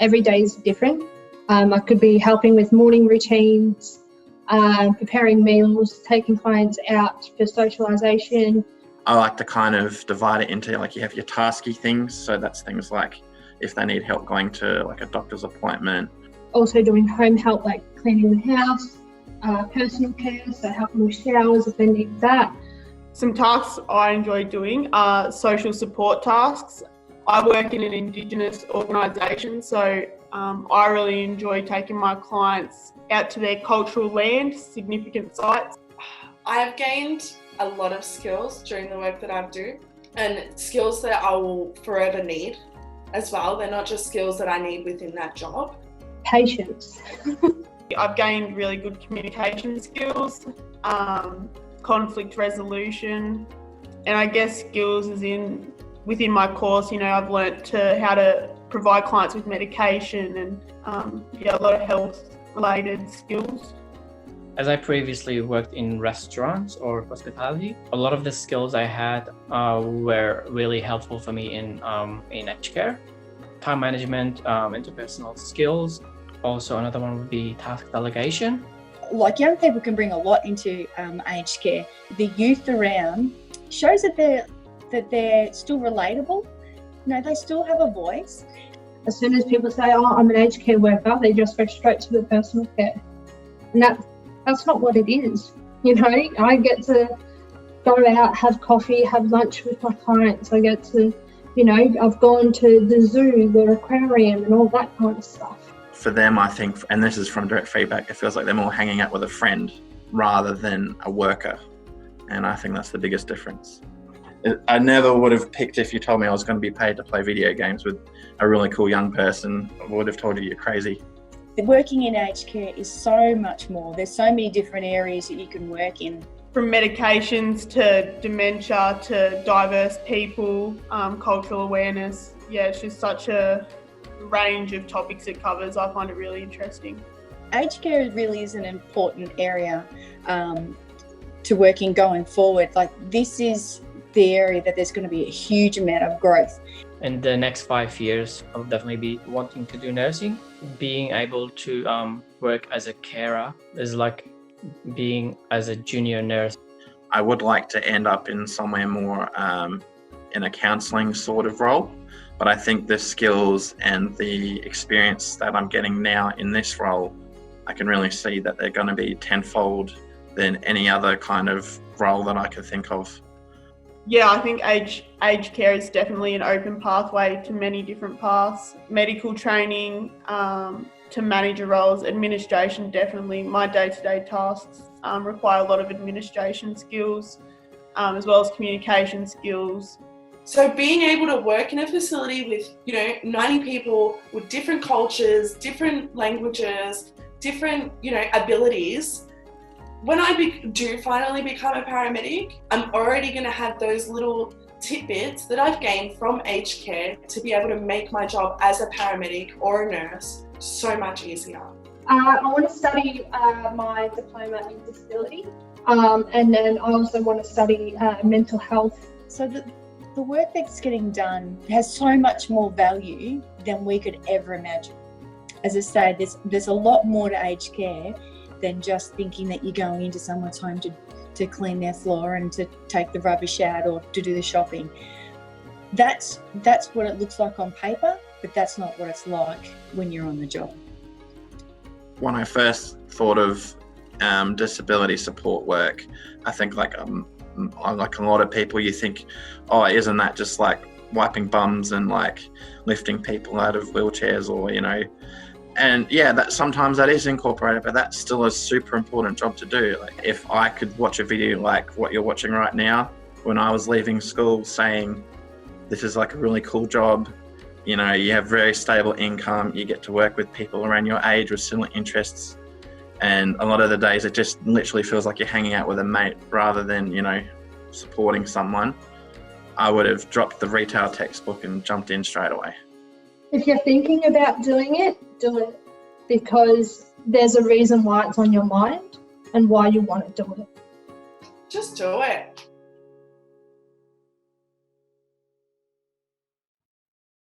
every day is different. I could be helping with morning routines, preparing meals, taking clients out for socialisation. I like to kind of divide it into, like, you have your tasky things. So that's things like if they need help going to like a doctor's appointment. Also doing home help, like cleaning the house, personal care, so helping with showers if they need that. Some tasks I enjoy doing are social support tasks. I work in an Indigenous organisation, so I really enjoy taking my clients out to their cultural land, significant sites. I have gained a lot of skills during the work that I do, and skills that I will forever need as well. They're not just skills that I need within that job. Patience. I've gained really good communication skills, conflict resolution, and I guess skills as in within my course, I've learnt how to provide clients with medication and a lot of health related skills. As I previously worked in restaurants or hospitality, a lot of the skills I had were really helpful for me in aged care. Time management, interpersonal skills. Also, another one would be task delegation. Like, young people can bring a lot into aged care. The youth around shows that they're still relatable. They still have a voice. As soon as people say, "Oh, I'm an aged care worker," they just go straight to the personal care, and that's not what it is. I get to go out, have coffee, have lunch with my clients. I get to, I've gone to the zoo, the aquarium, and all that kind of stuff. For them, I think, and this is from direct feedback, it feels like they're more hanging out with a friend rather than a worker. And I think that's the biggest difference. I never would have picked, if you told me I was going to be paid to play video games with a really cool young person, I would have told you you're crazy. Working in aged care is so much more. There's so many different areas that you can work in. From medications to dementia to diverse people, cultural awareness. Yeah, it's just such a range of topics it covers. I find it really interesting. Aged care really is an important area to work in going forward. Like, this is the area that there's going to be a huge amount of growth. In the next 5 years, I'll definitely be wanting to do nursing. Being able to work as a carer is like being as a junior nurse. I would like to end up in somewhere more in a counselling sort of role, but I think the skills and the experience that I'm getting now in this role, I can really see that they're going to be tenfold than any other kind of role that I could think of. Yeah, I think aged care is definitely an open pathway to many different paths. Medical training, to manager roles, administration definitely. My day-to-day tasks require a lot of administration skills, as well as communication skills. So being able to work in a facility with, 90 people with different cultures, different languages, different, abilities, when I do finally become a paramedic, I'm already going to have those little tidbits that I've gained from aged care to be able to make my job as a paramedic or a nurse so much easier. I want to study my diploma in disability, and then I also want to study mental health. So the work that's getting done has so much more value than we could ever imagine. As I say, there's a lot more to aged care than just thinking that you're going into someone's home to clean their floor and to take the rubbish out or to do the shopping. That's what it looks like on paper, but that's not what it's like when you're on the job. When I first thought of disability support work, I think like a lot of people, you think, oh, isn't that just like wiping bums and like lifting people out of wheelchairs, or and yeah, that sometimes that is incorporated, but that's still a super important job to do. Like, if I could watch a video like what you're watching right now, when I was leaving school, saying this is like a really cool job, you have very stable income, you get to work with people around your age with similar interests, and a lot of the days it just literally feels like you're hanging out with a mate rather than supporting someone, I would have dropped the retail textbook and jumped in straight away. If you're thinking about doing it, do it, because there's a reason why it's on your mind and why you want to do it. Just do it.